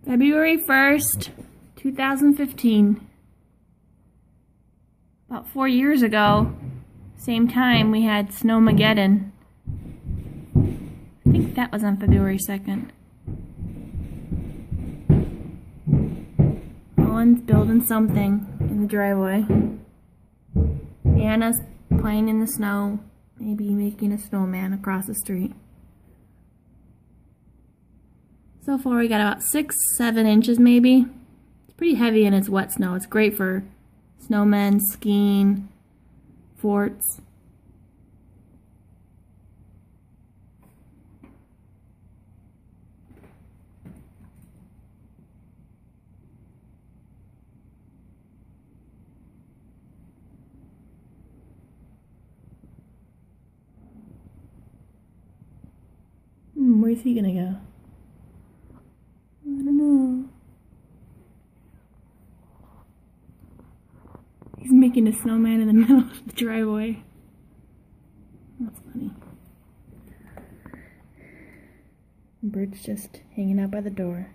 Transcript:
February 1st, 2015. About 4 years ago, same time, we had Snowmageddon. I think that was on February 2nd. Owen's building something in the driveway. Anna's playing in the snow, maybe making a snowman across the street. So far we got about 6-7 inches maybe. It's pretty heavy and it's wet snow. It's great for snowmen, skiing, forts. Where's he gonna go? I don't know. He's making a snowman in the middle of the driveway. That's funny. Bird's just hanging out by the door.